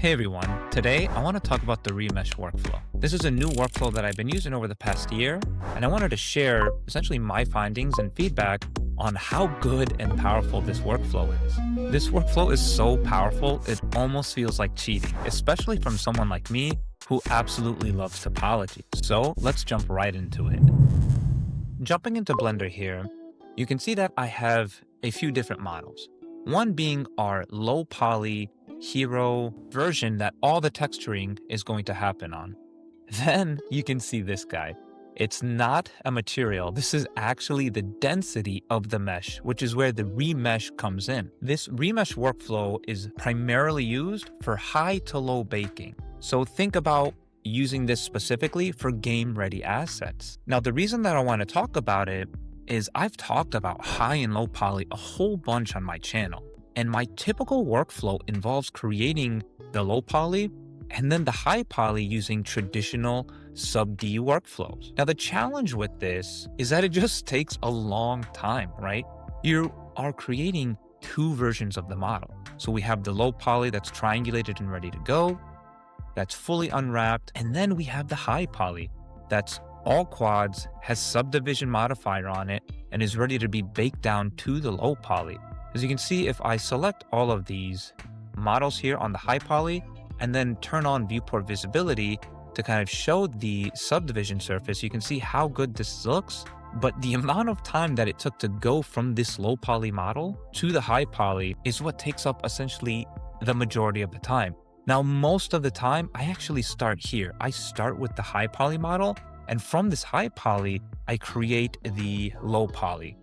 Hey everyone, today I want to talk about the Remesh workflow. This is a new workflow that I've been using over the past year, and I wanted to share essentially my findings and feedback on how good and powerful this workflow is. This workflow is so powerful, it almost feels like cheating, especially from someone like me who absolutely loves topology. So let's jump right into it. Jumping into Blender here, you can see that I have a few different models. One being our low poly hero version that all the texturing is going to happen on. Then you can see this guy. It's not a material. This is actually the density of the mesh, which is where the remesh comes in. This remesh workflow is primarily used for high to low baking. So think about using this specifically for game-ready assets. Now, the reason that I want to talk about it is I've talked about high and low poly a whole bunch on my channel. And my typical workflow involves creating the low poly and then the high poly using traditional sub-D workflows. Now, the challenge with this is that it just takes a long time, right? You are creating two versions of the model. So we have the low poly that's triangulated and ready to go, that's fully unwrapped, and then we have the high poly that's all quads, has Subdivision Modifier on it, and is ready to be baked down to the low poly. As you can see, if I select all of these models here on the high poly and then turn on viewport visibility to kind of show the subdivision surface, you can see how good this looks. But the amount of time that it took to go from this low poly model to the high poly is what takes up essentially the majority of the time. Now, most of the time, I actually start here. I start with the high poly model, and from this high poly, I create the low poly.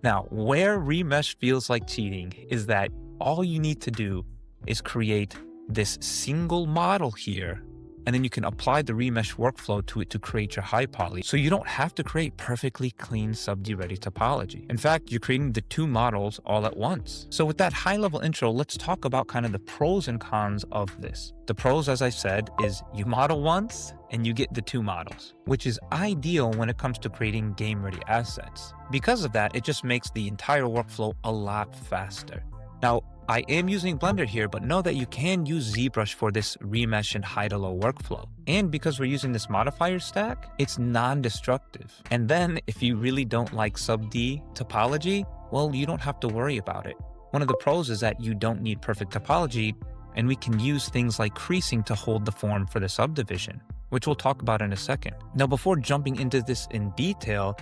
Now, where remesh feels like cheating is that all you need to do is create this single model here, and then you can apply the remesh workflow to it to create your high poly. So you don't have to create perfectly clean sub-D ready topology. In fact, you're creating the two models all at once. So with that high level intro, let's talk about kind of the pros and cons of this. The pros, as I said, is you model once and you get the two models, which is ideal when it comes to creating game-ready assets. Because of that, it just makes the entire workflow a lot faster. Now, I am using Blender here, but know that you can use ZBrush for this remesh and high to low workflow. And because we're using this modifier stack, it's non-destructive. And then if you really don't like sub-D topology, well, you don't have to worry about it. One of the pros is that you don't need perfect topology, and we can use things like creasing to hold the form for the subdivision, which we'll talk about in a second. Now, before jumping into this in detail,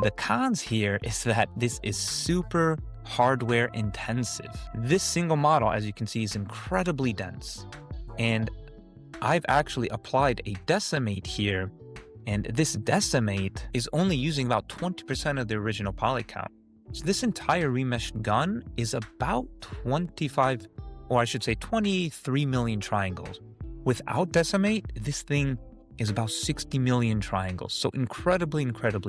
the cons here is that this is super hardware intensive. This single model, as you can see, is incredibly dense. And I've actually applied a Decimate here, and this Decimate is only using about 20% of the original poly count. So this entire remesh gun is about 23 million triangles. Without Decimate, this thing is about 60 million triangles, so incredibly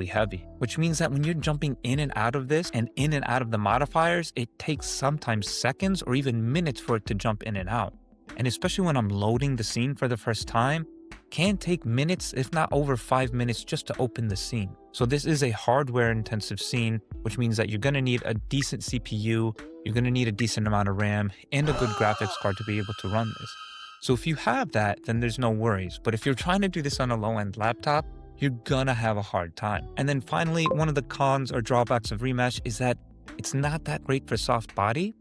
heavy, which means that when you're jumping in and out of this and in and out of the modifiers, it takes sometimes seconds or even minutes for it to jump in and out. And especially when I'm loading the scene for the first time, can take minutes, if not over 5 minutes, just to open the scene. So this is a hardware intensive scene, which means that you're gonna need a decent CPU, you're gonna need a decent amount of RAM, and a good graphics card to be able to run this. So if you have that, then there's no worries. But if you're trying to do this on a low-end laptop, you're gonna have a hard time. And then finally, one of the cons or drawbacks of remesh is that it's not that great for soft body,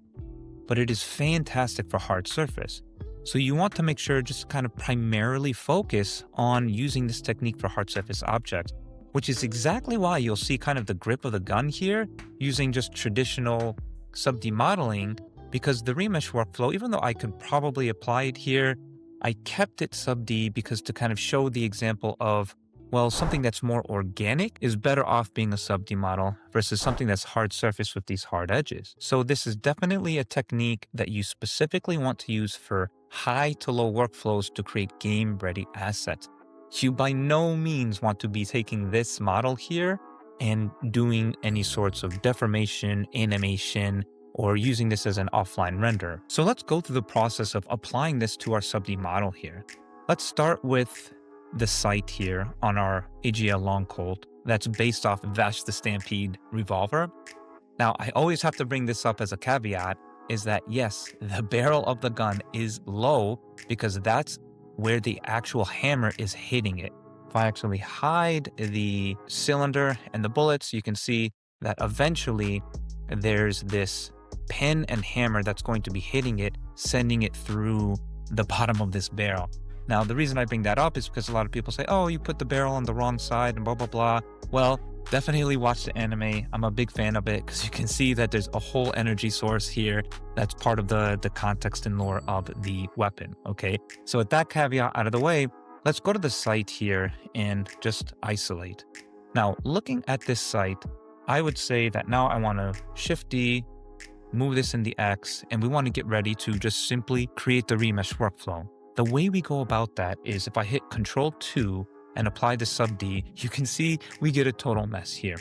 but it is fantastic for hard surface. So you want to make sure just kind of primarily focus on using this technique for hard surface objects, which is exactly why you'll see kind of the grip of the gun here using just traditional sub-D modeling. Because the remesh workflow, even though I could probably apply it here, I kept it sub-D because to kind of show the example of, well, something that's more organic is better off being a sub-D model versus something that's hard surface with these hard edges. So this is definitely a technique that you specifically want to use for high to low workflows to create game-ready assets. You by no means want to be taking this model here and doing any sorts of deformation, animation, or using this as an offline render. So let's go through the process of applying this to our sub-D model here. Let's start with the sight here on our AGL long Colt that's based off Vash the Stampede revolver. Now, I always have to bring this up as a caveat. is that yes, the barrel of the gun is low because that's where the actual hammer is hitting it. If I actually hide the cylinder and the bullets, you can see that eventually there's this pin and hammer that's going to be hitting it, sending it through the bottom of this barrel. Now, the reason I bring that up is because a lot of people say, oh, you put the barrel on the wrong side and blah, blah, blah. Well, definitely watch the anime. I'm a big fan of it because you can see that there's a whole energy source here that's part of the context and lore of the weapon, okay? So with that caveat out of the way, let's go to the site here and just isolate. Now, looking at this site, I would say that now I want to Shift D, move this in the X, and we want to get ready to just simply create the remesh workflow. The way we go about that is if I hit Control 2 and apply the sub D, you can see we get a total mess here.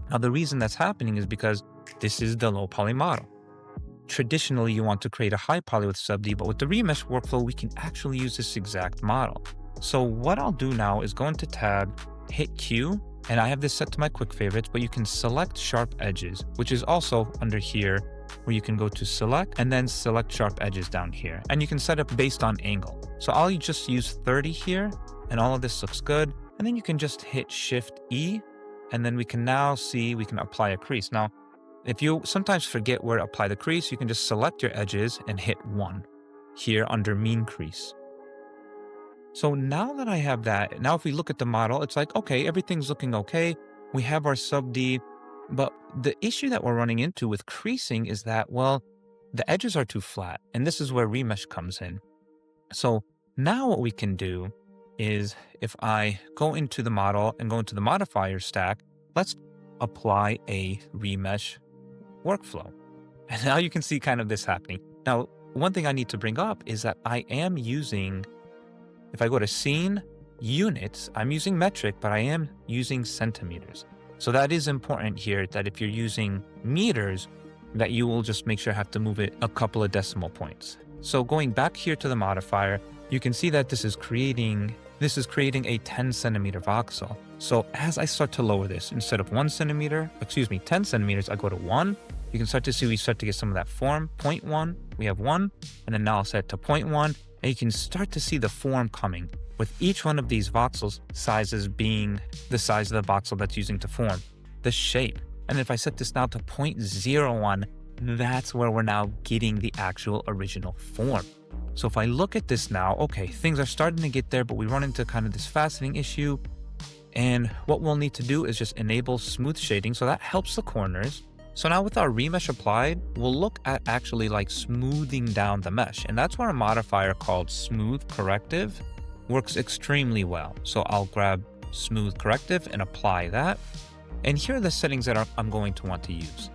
Now, the reason that's happening is because this is the low poly model. Traditionally, you want to create a high poly with sub D, but with the remesh workflow, we can actually use this exact model. So what I'll do now is go into Tab, hit Q, and I have this set to my quick favorites, but you can select sharp edges, which is also under here, where you can go to select and then select sharp edges down here. And you can set it based on angle. So I'll just use 30 here and all of this looks good. And then you can just hit Shift E and then we can now see we can apply a crease. Now, if you sometimes forget where to apply the crease, you can just select your edges and hit 1 here under mean crease. So now that I have that, now if we look at the model, it's like, okay, everything's looking okay. We have our sub D. But the issue that we're running into with creasing is that, well, the edges are too flat, and this is where remesh comes in. So now what we can do is if I go into the model and go into the modifier stack, let's apply a remesh workflow. And now you can see kind of this happening. Now, one thing I need to bring up is that I am using, if I go to scene, units, I'm using metric, but I am using centimeters. So that is important here, that if you're using meters, that you will just make sure you have to move it a couple of decimal points. So going back here to the modifier, you can see that this is creating a 10 centimeter voxel. So as I start to lower this, instead of 10 centimeters, I go to 1. You can start to see we start to get some of that form. 0.1, we have 1, and then now I'll set to 0.1, and you can start to see the form coming, with each one of these voxels sizes being the size of the voxel that's using to form the shape. And if I set this now to 0.01, that's where we're now getting the actual original form. So if I look at this now, okay, things are starting to get there, but we run into kind of this faceting issue. And what we'll need to do is just enable smooth shading. So that helps the corners. So now with our remesh applied, we'll look at actually like smoothing down the mesh. And that's where a modifier called Smooth Corrective works extremely well. So I'll grab Smooth Corrective and apply that. And here are the settings that I'm going to want to use.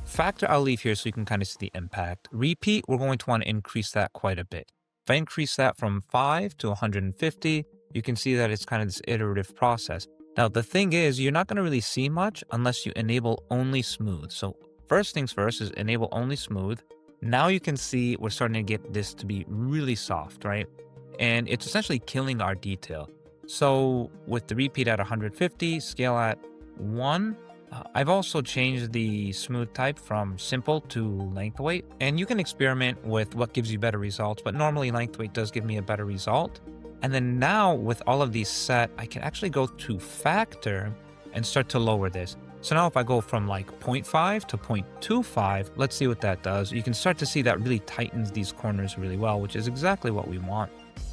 Factor I'll leave here so you can kind of see the impact. Repeat, we're going to want to increase that quite a bit. If I increase that from 5 to 150, you can see that it's kind of this iterative process. Now, the thing is, you're not going to really see much unless you enable only smooth. So first things first is enable only smooth. Now you can see we're starting to get this to be really soft, right? And it's essentially killing our detail. So with the repeat at 150, scale at 1, I've also changed the smooth type from simple to length weight. And you can experiment with what gives you better results, but normally length weight does give me a better result. And then now with all of these set, I can actually go to factor and start to lower this. So now if I go from like 0.5 to 0.25, let's see what that does. You can start to see that really tightens these corners really well, which is exactly what we want.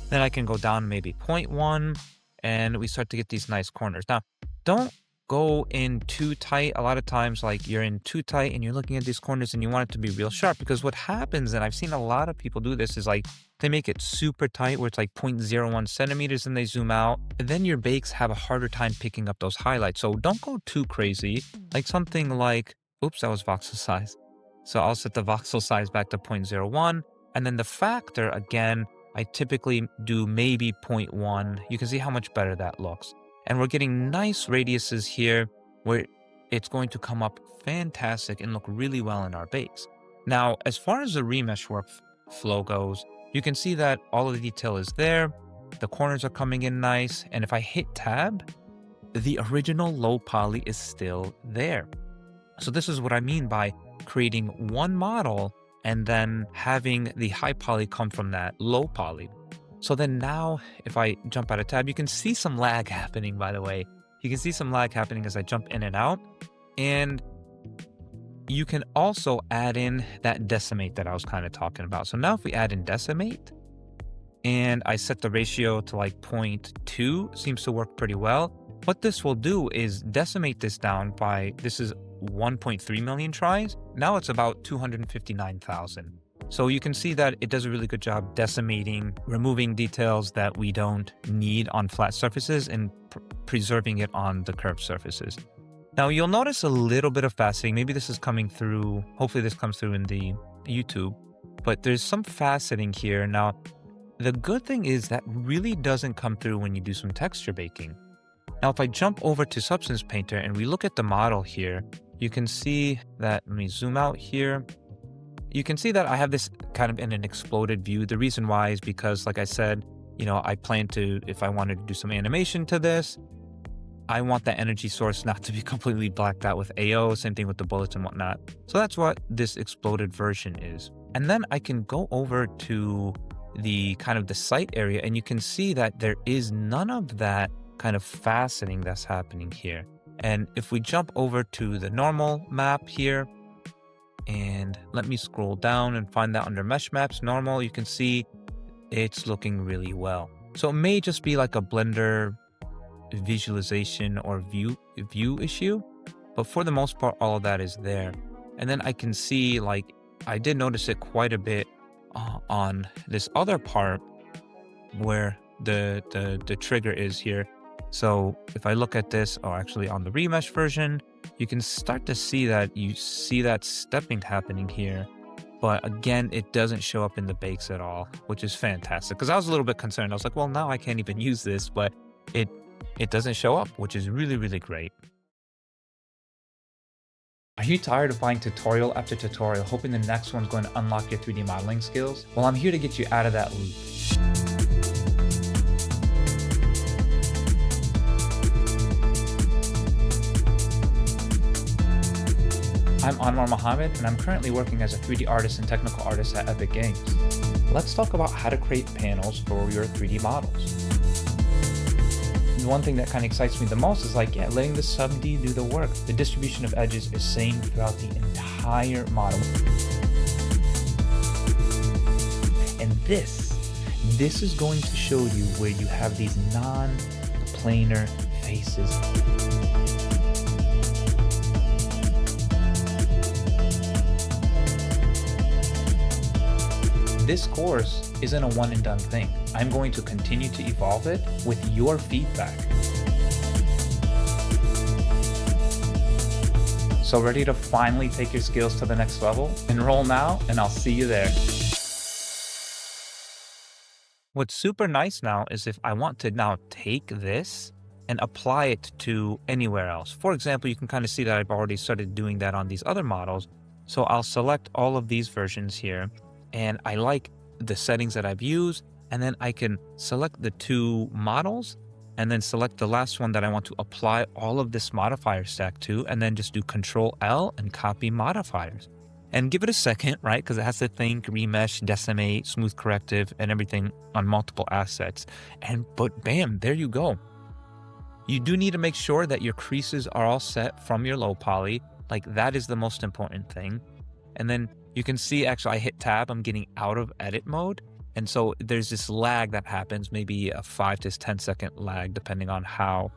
Then I can go down maybe 0.1 and we start to get these nice corners. Now, don't go in too tight. A lot of times, like you're in too tight and you're looking at these corners and you want it to be real sharp, because what happens, and I've seen a lot of people do this, is like they make it super tight where it's like 0.01 centimeters and they zoom out. And then your bakes have a harder time picking up those highlights. So don't go too crazy. Like something like, oops, that was voxel size. So I'll set the voxel size back to 0.01. And then the factor, again, I typically do maybe 0.1. You can see how much better that looks. And we're getting nice radiuses here where it's going to come up fantastic and look really well in our bakes. Now, as far as the remesh workflow goes, you can see that all of the detail is there. The corners are coming in nice. And if I hit tab, the original low poly is still there. So this is what I mean by creating one model and then having the high poly come from that low poly. So then now if I jump out of tab, you can see some lag happening, by the way. You can see some lag happening as I jump in and out. And you can also add in that decimate that I was kind of talking about. So now if we add in decimate and I set the ratio to like 0.2, seems to work pretty well. What this will do is decimate this down by, this is 1.3 million tries. Now it's about 259,000. So you can see that it does a really good job decimating, removing details that we don't need on flat surfaces and preserving it on the curved surfaces. Now you'll notice a little bit of faceting. Maybe this is coming through, hopefully this comes through in the YouTube, but there's some faceting here. Now, the good thing is that really doesn't come through when you do some texture baking. Now, if I jump over to Substance Painter and we look at the model here, you can see that, let me zoom out here. You can see that I have this kind of in an exploded view. The reason why is because, like I said, I plan to, if I wanted to do some animation to this, I want that energy source not to be completely blacked out with AO, same thing with the bullets and whatnot. So that's what this exploded version is. And then I can go over to the kind of the site area and you can see that there is none of that kind of faceting that's happening here. And if we jump over to the normal map here, and let me scroll down and find that under mesh maps, normal, you can see it's looking really well. So it may just be like a Blender visualization or view issue, but for the most part, all of that is there. And then I can see, like, I did notice it quite a bit on this other part where the trigger is here. So if I look at this, or actually on the remesh version, you can start to see that stepping happening here. But again, it doesn't show up in the bakes at all, which is fantastic. Because I was a little bit concerned. I was like, well, now I can't even use this, but it doesn't show up, which is really, really great. Are you tired of buying tutorial after tutorial, hoping the next one's going to unlock your 3D modeling skills? Well, I'm here to get you out of that loop. I'm Anwar Mohammed, and I'm currently working as a 3D artist and technical artist at Epic Games. Let's talk about how to create panels for your 3D models. The one thing that kind of excites me the most is letting the sub-D do the work. The distribution of edges is same throughout the entire model. And this is going to show you where you have these non-planar faces. This course isn't a one and done thing. I'm going to continue to evolve it with your feedback. So ready to finally take your skills to the next level? Enroll now and I'll see you there. What's super nice now is if I want to now take this and apply it to anywhere else. For example, you can kind of see that I've already started doing that on these other models. So I'll select all of these versions here. And I like the settings that I've used, and then I can select the two models and then select the last one that I want to apply all of this modifier stack to, and then just do Control L and copy modifiers. And give it a second, right? Because it has to think remesh, decimate, smooth corrective, and everything on multiple assets. But bam, there you go. You do need to make sure that your creases are all set from your low poly. Like, that is the most important thing. And then you can see, actually, I hit tab, I'm getting out of edit mode. And so there's this lag that happens, maybe a 5 to 10 second lag, depending on how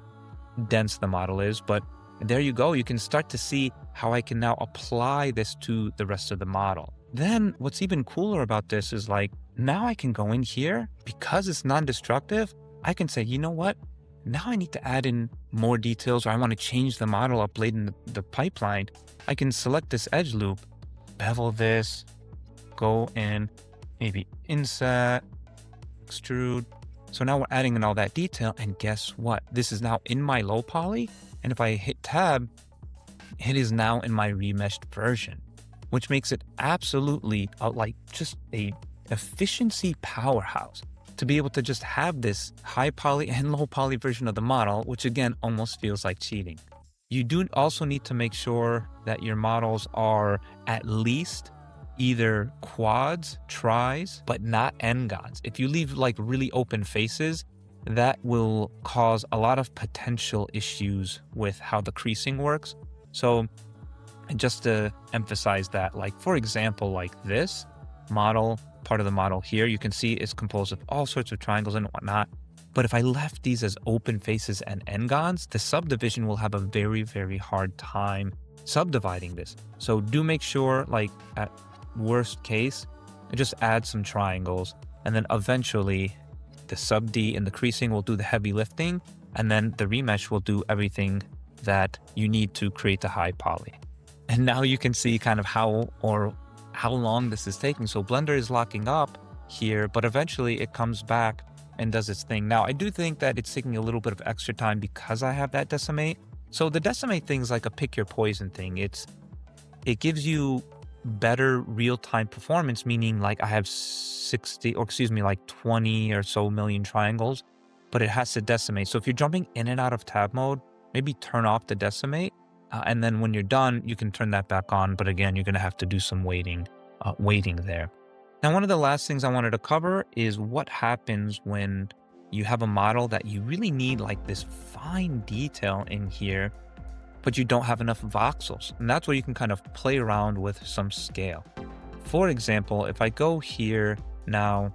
dense the model is. But there you go. You can start to see how I can now apply this to the rest of the model. Then what's even cooler about this is now I can go in here, because it's non-destructive, I can say, you know what? Now I need to add in more details, or I want to change the model up late in the pipeline. I can select this edge loop, bevel this, go in, maybe inset, extrude. So now we're adding in all that detail, and guess what? This is now in my low poly, and if I hit tab, it is now in my remeshed version, which makes it absolutely just a efficiency powerhouse to be able to just have this high poly and low poly version of the model, which again almost feels like cheating. You do also need to make sure that your models are at least either quads, tris, but not n-gons. If you leave like really open faces, that will cause a lot of potential issues with how the creasing works. So just to emphasize that, like for example, like this model, part of the model here, you can see it's composed of all sorts of triangles and whatnot. But if I left these as open faces and n-gons, the subdivision will have a very, very hard time subdividing this. So do make sure, like at worst case, just add some triangles, and then eventually the sub D and the creasing will do the heavy lifting, and then the remesh will do everything that you need to create the high poly. And now you can see kind of how long this is taking. So Blender is locking up here, but eventually it comes back and does its thing. Now, I do think that it's taking a little bit of extra time because I have that Decimate. So the Decimate thing is like a pick your poison thing. It gives you better real-time performance, meaning like I have 20 or so million triangles, but it has to decimate. So if you're jumping in and out of tab mode, maybe turn off the Decimate. And then when you're done, you can turn that back on. But again, you're going to have to do some waiting there. Now, one of the last things I wanted to cover is what happens when you have a model that you really need like this fine detail in here, but you don't have enough voxels. And that's where you can kind of play around with some scale. For example, if I go here now,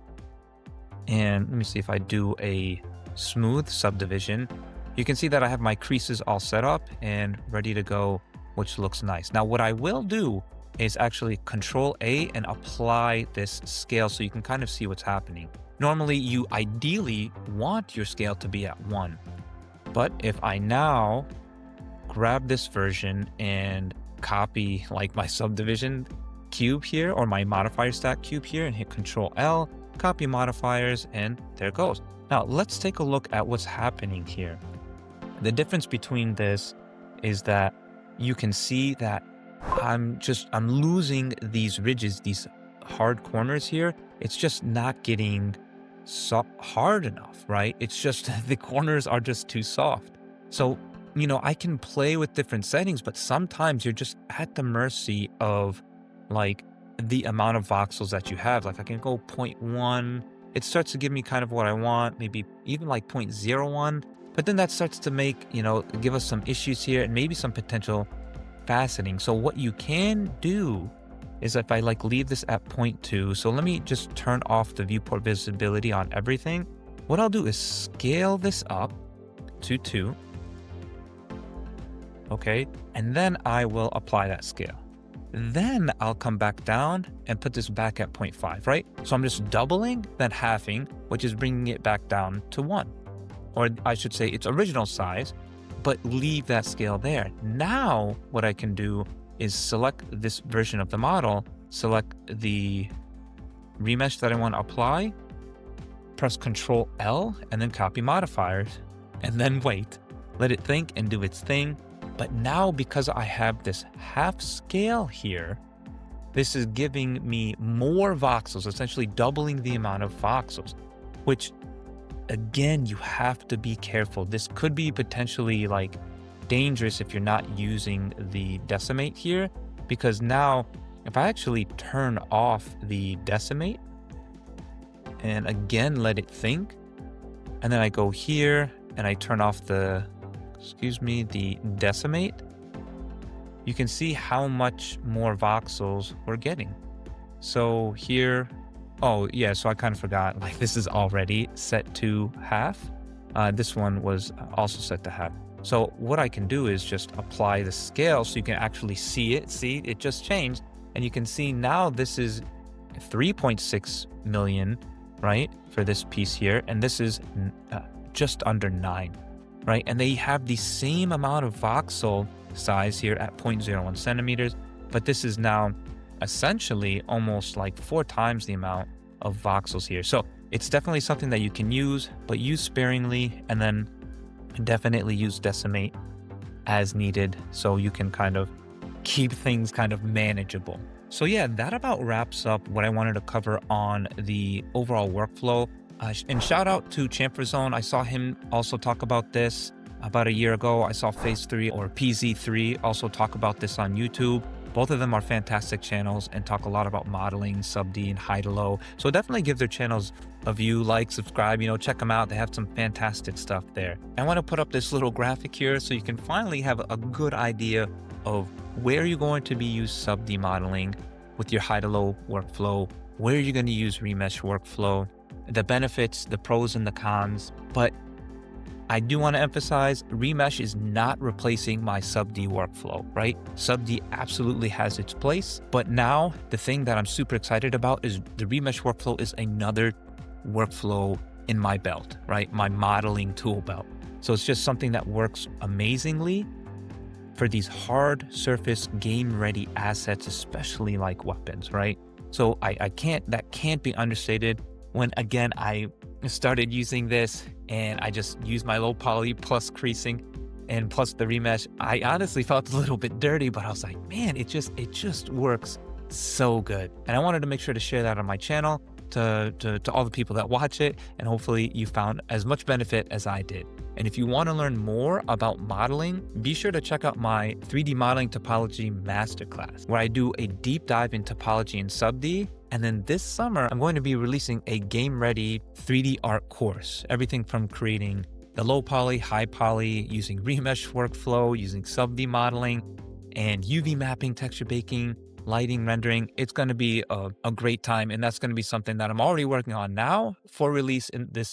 and let me see if I do a smooth subdivision, you can see that I have my creases all set up and ready to go, which looks nice. Now, what I will do is actually Control A and apply this scale so you can kind of see what's happening. Normally, you ideally want your scale to be at 1. But if I now grab this version and copy like my subdivision cube here or my modifier stack cube here and hit Control L, copy modifiers, and there it goes. Now, let's take a look at what's happening here. The difference between this is that you can see that I'm losing these ridges, these hard corners here. It's just not getting hard enough, right? It's just the corners are just too soft. So, you know, I can play with different settings, but sometimes you're just at the mercy of like the amount of voxels that you have. Like I can go 0.1. It starts to give me kind of what I want, maybe even like 0.01. But then that starts to make, you know, give us some issues here and maybe some potential faceting. So what you can do is if I like leave this at 0.2, so let me just turn off the viewport visibility on everything. What I'll do is scale this up to 2. Okay, and then I will apply that scale. Then I'll come back down and put this back at 0.5, right? So I'm just doubling, then halving, which is bringing it back down to 1. Or I should say its original size, but leave that scale there. Now, what I can do is select this version of the model, select the remesh that I want to apply, press Control L, and then copy modifiers, and then wait. Let it think and do its thing. But now, because I have this half scale here, this is giving me more voxels, essentially doubling the amount of voxels, which again, you have to be careful. This could be potentially like dangerous if you're not using the Decimate here, because now if I actually turn off the Decimate and again let it think, and then I go here and I turn off the Decimate, you can see how much more voxels we're getting. So here, oh yeah, so I kind of forgot, like this is already set to half. This one was also set to half. So what I can do is just apply the scale so you can actually see it. See, it just changed. And you can see now this is 3.6 million, right, for this piece here. And this is just under 9, right? And they have the same amount of voxel size here at 0.01 centimeters, but this is now essentially almost like 4 times the amount of voxels here. So it's definitely something that you can use, but use sparingly, and then definitely use Decimate as needed so you can kind of keep things kind of manageable. So yeah, that about wraps up what I wanted to cover on the overall workflow. And shout out to Chamfer Zone. I saw him also talk about this about a year ago. I saw Phase 3 or PZ3 also talk about this on YouTube. Both of them are fantastic channels and talk a lot about modeling, sub-D, and high to low. So definitely give their channels a view, like, subscribe, check them out. They have some fantastic stuff there. I want to put up this little graphic here so you can finally have a good idea of where you're going to be use sub-D modeling with your high to low workflow, where you're going to use Remesh Workflow, the benefits, the pros and the cons. But I do want to emphasize, Remesh is not replacing my sub-D workflow, right? Sub-D absolutely has its place, but now the thing that I'm super excited about is the Remesh Workflow is another workflow in my belt, right? My modeling tool belt. So it's just something that works amazingly for these hard surface game-ready assets, especially like weapons, right? So that can't be understated. When again, I started using this and I just used my low poly plus creasing and plus the remesh, I honestly felt a little bit dirty, but I was like, man, it just works so good. And I wanted to make sure to share that on my channel to all the people that watch it. And hopefully you found as much benefit as I did. And if you want to learn more about modeling, be sure to check out my 3D modeling topology masterclass, where I do a deep dive in topology and sub-D. And then this summer, I'm going to be releasing a game-ready 3D art course, everything from creating the low poly, high poly, using Remesh Workflow, using sub-D modeling, and UV mapping, texture baking, lighting, rendering. It's going to be a great time, and that's going to be something that I'm already working on now for release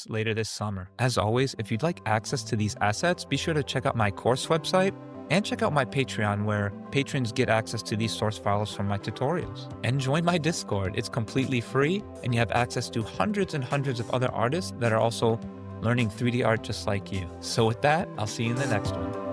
later this summer. As always, if you'd like access to these assets, be sure to check out my course website and check out my Patreon, where patrons get access to these source files from my tutorials. And join my Discord. It's completely free, and you have access to hundreds and hundreds of other artists that are also learning 3D art just like you. So with that, I'll see you in the next one.